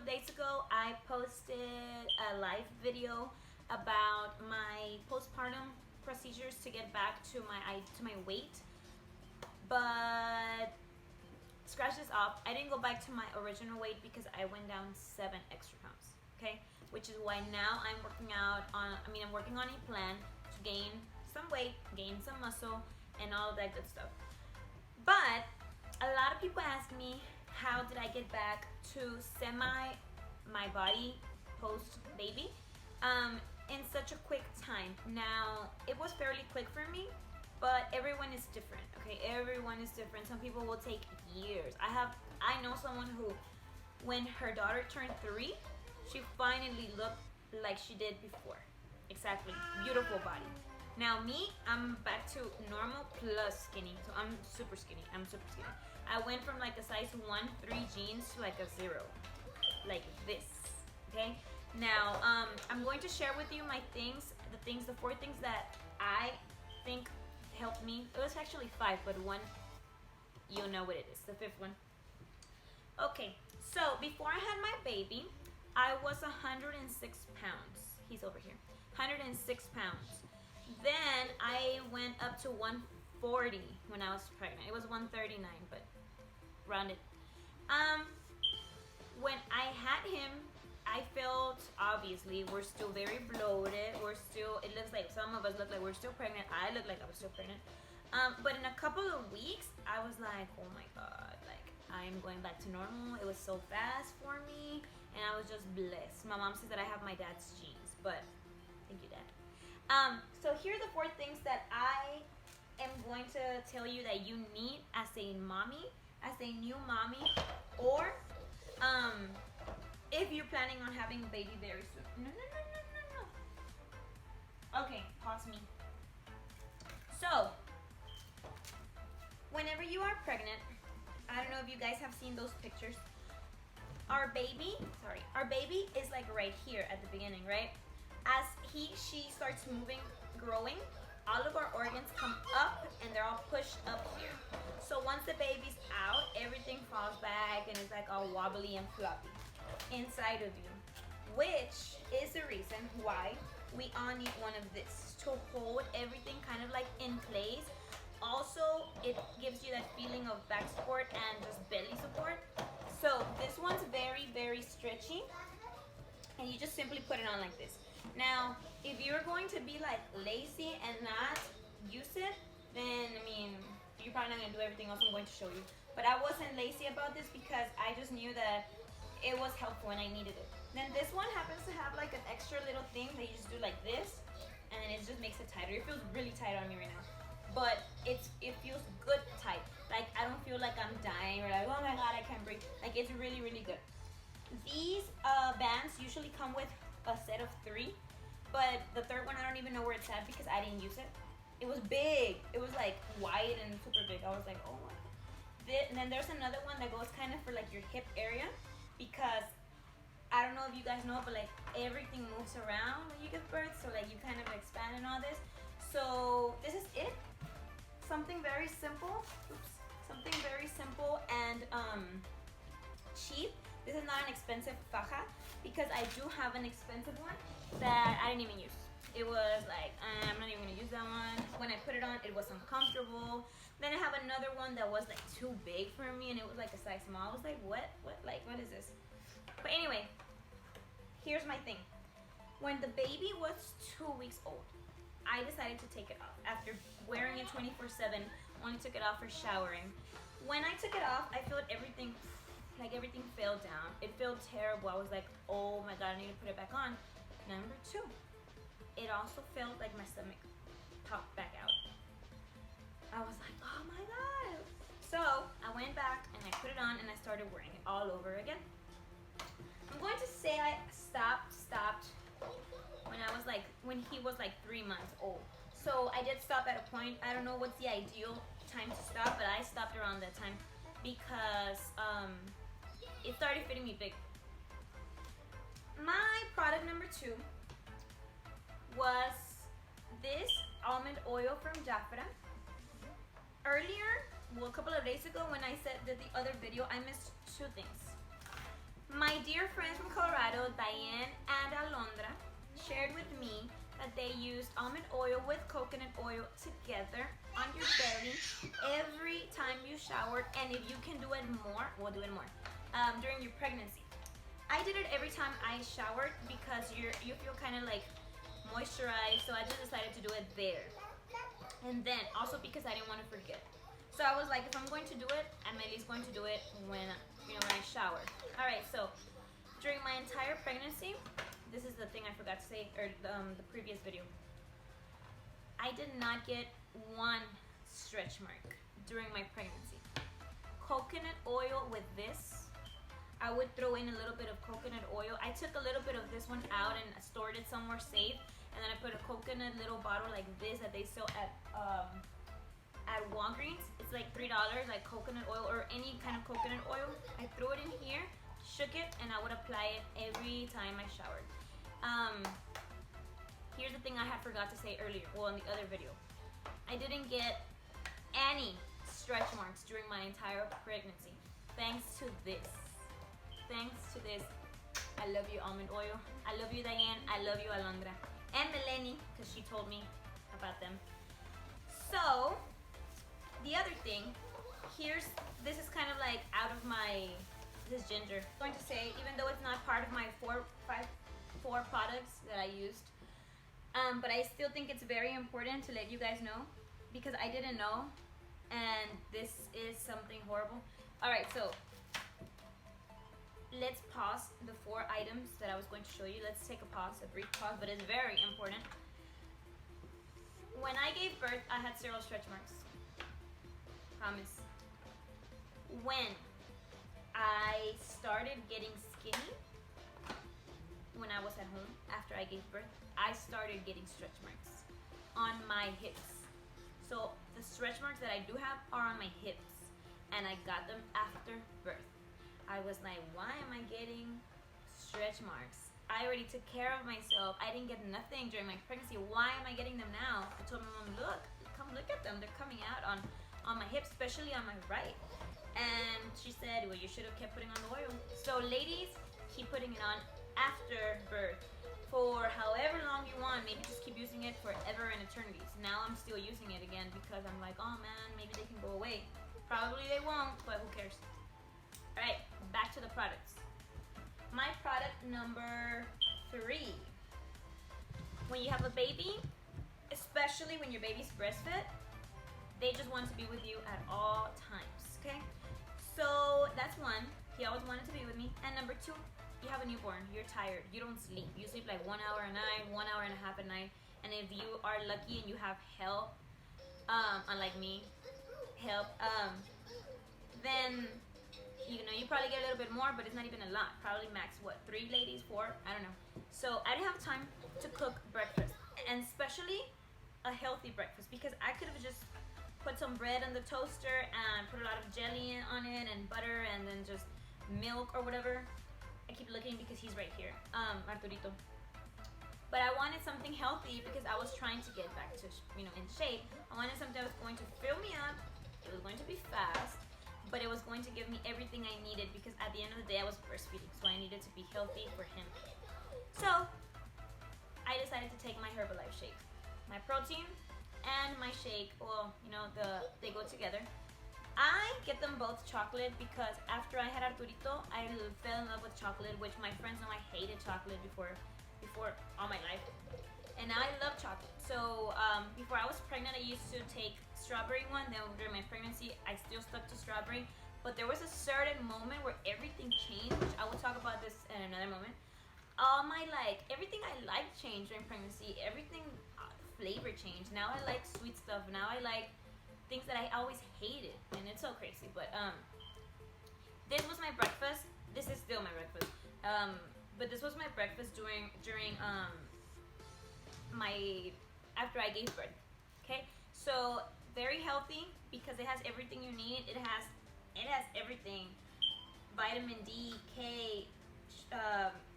days ago, I posted a live video about my postpartum procedures to get back to my weight, but scratch this off. I didn't go back to my original weight because I went down 7 extra pounds. Okay, which is why now I'm working out on. I'm working on a plan to gain some weight, gain some muscle, and all of that good stuff. But a lot of people ask me, how did I get back to my body post baby in such a quick time? Now, it was fairly quick for me, but everyone is different. Okay, everyone is different. Some people will take years. I know someone who, when her daughter turned 3, she finally looked like she did before. Exactly, beautiful body. Now me, I'm back to normal plus skinny. So I'm super skinny. I went from like a size 1, 3 jeans to like a 0. Like this. Okay? Now, I'm going to share with you my things, the 4 things that I think helped me. It was actually 5, but one, you'll know what it is. The 5th one. Okay, so before I had my baby, I was 106 pounds. He's over here. 106 pounds. Then I went up to 140 when I was pregnant. It was 139, but rounded. When I had him, I felt, obviously, we're still very bloated. It looks like some of us look like we're still pregnant. I look like I was still pregnant. But in a couple of weeks, I was like, oh my God, like I'm going back to normal. It was so fast for me, and I was just blessed. My mom says that I have my dad's genes, but thank you, Dad. So here are the 4 things that I am going to tell you that you need as a mommy, as a new mommy, or if you're planning on having a baby very soon. No. Okay, pause me. So, whenever you are pregnant, I don't know if you guys have seen those pictures. Our baby is like right here at the beginning, right? As she starts moving, growing, all of our organs come up and they're all pushed up here. So once the baby's out, everything falls back and it's like all wobbly and floppy inside of you, which is the reason why we all need one of this to hold everything kind of like in place. Also, it gives you that feeling of back support and just belly support. So this one's very, very stretchy, and you just simply put it on like this. Now, if you're going to be like lazy and not use it, then you're probably not gonna do everything else I'm going to show you. But I wasn't lazy about this because I just knew that it was helpful and I needed it. Then this one happens to have like an extra little thing that you just do like this, and then it just makes it tighter. It feels really tight on me right now, but it feels good tight. Like I don't feel like I'm dying or like, oh my God, I can't breathe. Like it's really, really good. These bands usually come with a set of 3, but the 3rd one I don't even know where it's at because I didn't use it. It was big. It was like wide and super big. I was like, oh my. And then there's another one that goes kind of for like your hip area, because I don't know if you guys know, but like everything moves around when you give birth, so like you kind of expand and all this. So this is it. Something very simple. Something very simple and cheap. This is not an expensive faja, because I do have an expensive one that I didn't even use. It was like, I'm not even gonna use that one. When I put it on, it was uncomfortable. Then I have another one that was like too big for me, and it was like a size small. I was like, what is this? But anyway, here's my thing. When the baby was 2 weeks old, I decided to take it off. After wearing it 24/7, only took it off for showering. When I took it off, I felt everything fell down. It felt terrible. I was like, oh my God, I need to put it back on. Number 2, it also felt like my stomach popped back out. I was like, oh my God. So I went back and I put it on and I started wearing it all over again. I'm going to say I stopped when he was like 3 months old. So I did stop at a point. I don't know what's the ideal time to stop, but I stopped around that time because it started fitting me big. My product number 2 was this almond oil from Jafra. Earlier, a couple of days ago when I said that the other video, I missed 2 things. My dear friends from Colorado, Diane and Alondra, shared with me that they used almond oil with coconut oil together on your belly every time you showered, and if you can do it more, we'll do it more during your pregnancy. I did it every time I showered because you feel kind of like moisturized, so I just decided to do it there. And then also because I didn't want to forget. So I was like, if I'm going to do it, I'm at least going to do it when when I shower. All right, so during my entire pregnancy, this is the thing I forgot to say, or the previous video. I did not get one stretch mark during my pregnancy. Coconut oil with this, I would throw in a little bit of coconut oil. I took a little bit of this one out and stored it somewhere safe, and then I put a coconut little bottle like this that they sell at Walgreens. It's like $3, like coconut oil or any kind of coconut oil. I threw it in here, shook it, and I would apply it every time I showered. Here's the thing I had forgot to say earlier, well, in the other video. I didn't get any stretch marks during my entire pregnancy, thanks to this. Thanks to this. I love you, almond oil. I love you, Diane. I love you, Alondra. And Melanie, because she told me about them. So, the other thing, this is kind of like out of this ginger. I'm going to say, even though it's not part of my four products that I used, but I still think it's very important to let you guys know, because I didn't know, and this is something horrible. All right, so let's pause the 4 items that I was going to show you. Let's take a pause, a brief pause, but it's very important. When I gave birth, I had 0 stretch marks. Promise. When I started getting skinny, when I was at home after I gave birth, I started getting stretch marks on my hips. So the stretch marks that I do have are on my hips, and I got them after birth. I was like, why am I getting stretch marks? I already took care of myself. I didn't get nothing during my pregnancy. Why am I getting them now? I told my mom, come look at them. They're coming out on my hips, especially on my right. And she said, well, you should have kept putting on the oil. So ladies, keep putting it on after birth for however long you want. Maybe just keep using it forever and eternities. Now I'm still using it again because I'm like, oh man, maybe they can go away. Probably they won't, but who cares? All right, back to the products. My product number 3. When you have a baby, especially when your baby's breastfed, they just want to be with you at all times, okay? So that's 1. He always wanted to be with me. And number 2, you have a newborn, you're tired, you don't sleep. You sleep like 1 hour a night, 1 hour and a half a night. And if you are lucky and you have help, unlike me, then you probably get a little bit more, but it's not even a lot. Probably max, 3 ladies, 4? I don't know. So I didn't have time to cook breakfast, and especially a healthy breakfast, because I could have just put some bread in the toaster and put a lot of jelly on it and butter and then just milk or whatever. I keep looking because he's right here, Arturito. But I wanted something healthy because I was trying to get back to in shape. I wanted something that was going to fill me up. It was going to be fast, but it was going to give me everything I needed, because at the end of the day I was breastfeeding, so I needed to be healthy for him. So I decided to take my Herbalife shake, my protein and my shake. Well, they go together. I get them both chocolate because after I had Arturito, I fell in love with chocolate, which my friends know I hated chocolate before all my life, and now I love chocolate. So before I was pregnant, I used to take strawberry one. Then during my pregnancy, I still stuck to strawberry, but there was a certain moment where everything changed, which I will talk about this in another moment. Everything I liked changed during pregnancy. Everything, flavor changed. Now I like sweet stuff. Now I like things that I always hated, and it's so crazy. But this was my breakfast. This is still my breakfast. But this was my breakfast during after I gave birth. Okay, so very healthy because it has everything you need. It has everything: vitamin D, K,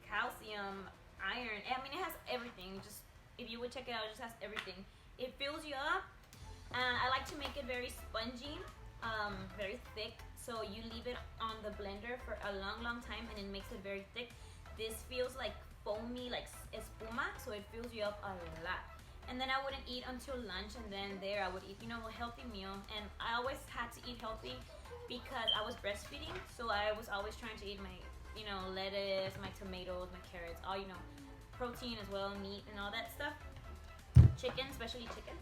calcium, iron. I mean, it has everything. Just if you would check it out, it just has everything. It fills you up. I like to make it very spongy, very thick. So you leave it on the blender for a long time, and it makes it very thick. This feels like foamy, like espuma, so it fills you up a lot. And then I wouldn't eat until lunch, and then there I would eat, a healthy meal. And I always had to eat healthy because I was breastfeeding, so I was always trying to eat my, lettuce, my tomatoes, my carrots, all, protein as well, meat and all that stuff. Chicken, especially chicken.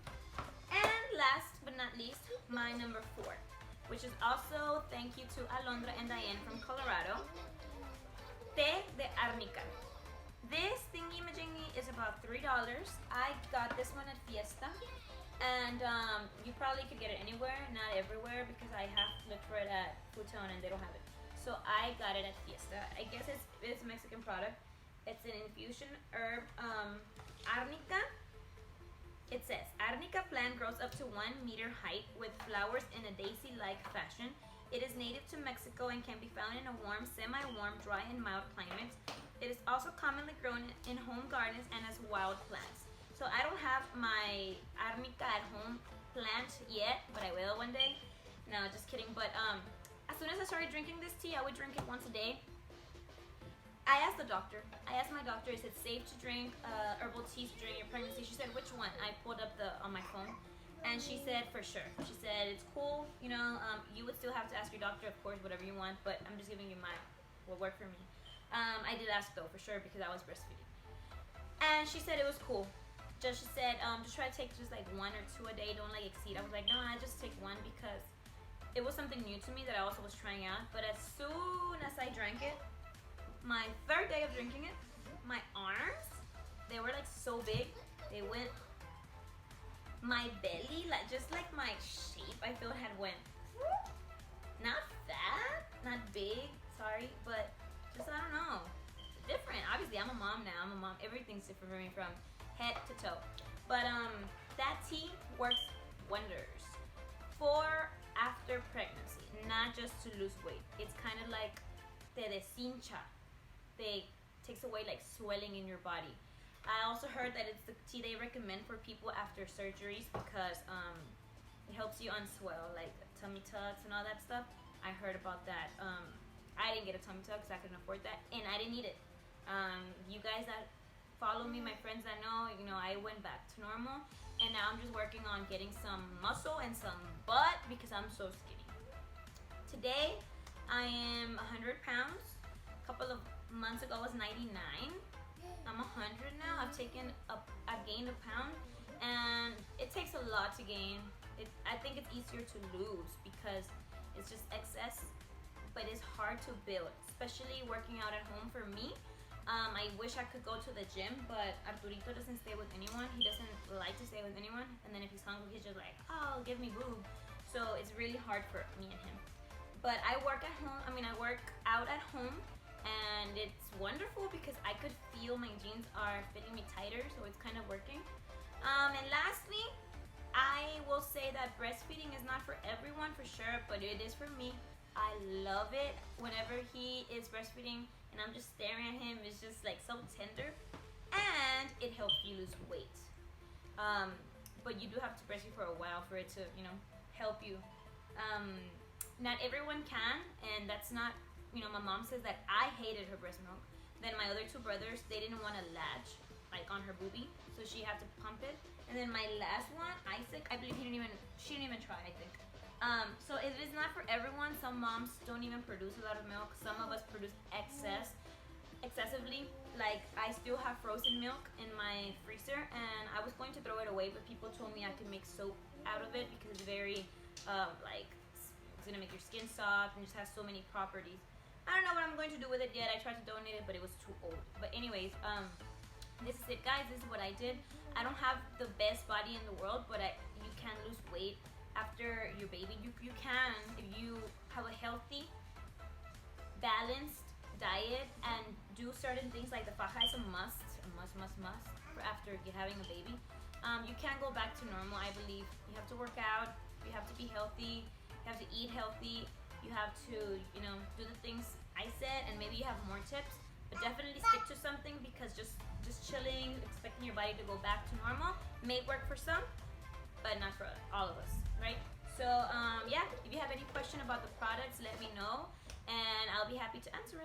And last but not least, my number 4, which is also thank you to Alondra and Diane from Colorado. Té de arnica. This thingy majingy is about $3. I got this one at Fiesta, and you probably could get it anywhere, not everywhere, because I have looked for it at Futon and they don't have it. So I got it at Fiesta. I guess it's a Mexican product. It's an infusion herb, arnica. It says, arnica plant grows up to 1 meter height with flowers in a daisy-like fashion. It is native to Mexico and can be found in a warm, semi-warm, dry, and mild climate. It is also commonly grown in home gardens and as wild plants. So I don't have my arnica at home plant yet, but I will one day. No, just kidding. But as soon as I started drinking this tea, I would drink it once a day. I asked the doctor. I asked my doctor, is it safe to drink herbal teas during your pregnancy? She said, which one? I pulled up on my phone, and she said, for sure. She said, it's cool, you would still have to ask your doctor, of course, whatever you want, but I'm just giving you what worked for me. I did ask, though, for sure, because I was breastfeeding. And she said it was cool. She said, just try to take just like 1 or 2 a day, don't like exceed. I was like, no, I just take 1 because it was something new to me that I also was trying out. But as soon as I drank it, my 3rd day of drinking it, my arms, they were like so big. They went, my belly, like just like my shape, I feel had went, not fat, not big, sorry, but just, I don't know, different. Obviously, I'm a mom now. I'm a mom. Everything's different for me from head to toe. But that tea works wonders for after pregnancy, not just to lose weight. It's kind of like te deshincha. They takes away like swelling in your body. I also heard that it's the tea they recommend for people after surgeries because it helps you unswell, like tummy tucks and all that stuff. I heard about that. I didn't get a tummy tuck because I couldn't afford that, and I didn't need it. You guys that follow me, my friends that know, I went back to normal, and now I'm just working on getting some muscle and some butt because I'm so skinny. Today, I am 100 pounds. A couple of months ago, I was 99. I'm 100 now. I've gained a pound, and it takes a lot to gain. I think it's easier to lose because it's just excess, but it's hard to build, especially working out at home for me. I wish I could go to the gym, but Arturito doesn't stay with anyone. He doesn't like to stay with anyone, and then if he's hungry, he's just like, oh, give me boob. So it's really hard for me and him. But I work at home. I work out at home, and it's wonderful because I could feel my jeans are fitting me tighter, so it's kind of working. And lastly, I will say that breastfeeding is not for everyone for sure, but it is for me. I love it. Whenever he is breastfeeding and I'm just staring at him, it's just like so tender, and it helps you lose weight. But you do have to breastfeed for a while for it to, help you. Not everyone can, and that's not, my mom says that I hated her breast milk. Then my other 2 brothers, they didn't want to latch like on her boobie, so she had to pump it. And then my last one, Isaac, I believe she didn't even try, I think. So it is not for everyone. Some moms don't even produce a lot of milk. Some of us produce excessively. Like, I still have frozen milk in my freezer, and I was going to throw it away, but people told me I could make soap out of it because it's very, it's gonna make your skin soft and just has so many properties. I don't know what I'm going to do with it yet. I tried to donate it, but it was too old. But anyways, this is it, guys. This is what I did. I don't have the best body in the world, but you can lose weight after your baby. You can if you have a healthy, balanced diet and do certain things. Like the faja is a must for after having a baby. You can go back to normal, I believe. You have to work out. You have to be healthy. You have to eat healthy. You have to, do the things I said, and maybe you have more tips. But definitely stick to something because just chilling, expecting your body to go back to normal may work for some, but not for all of us, right? So, yeah, if you have any I'll be happy to answer it.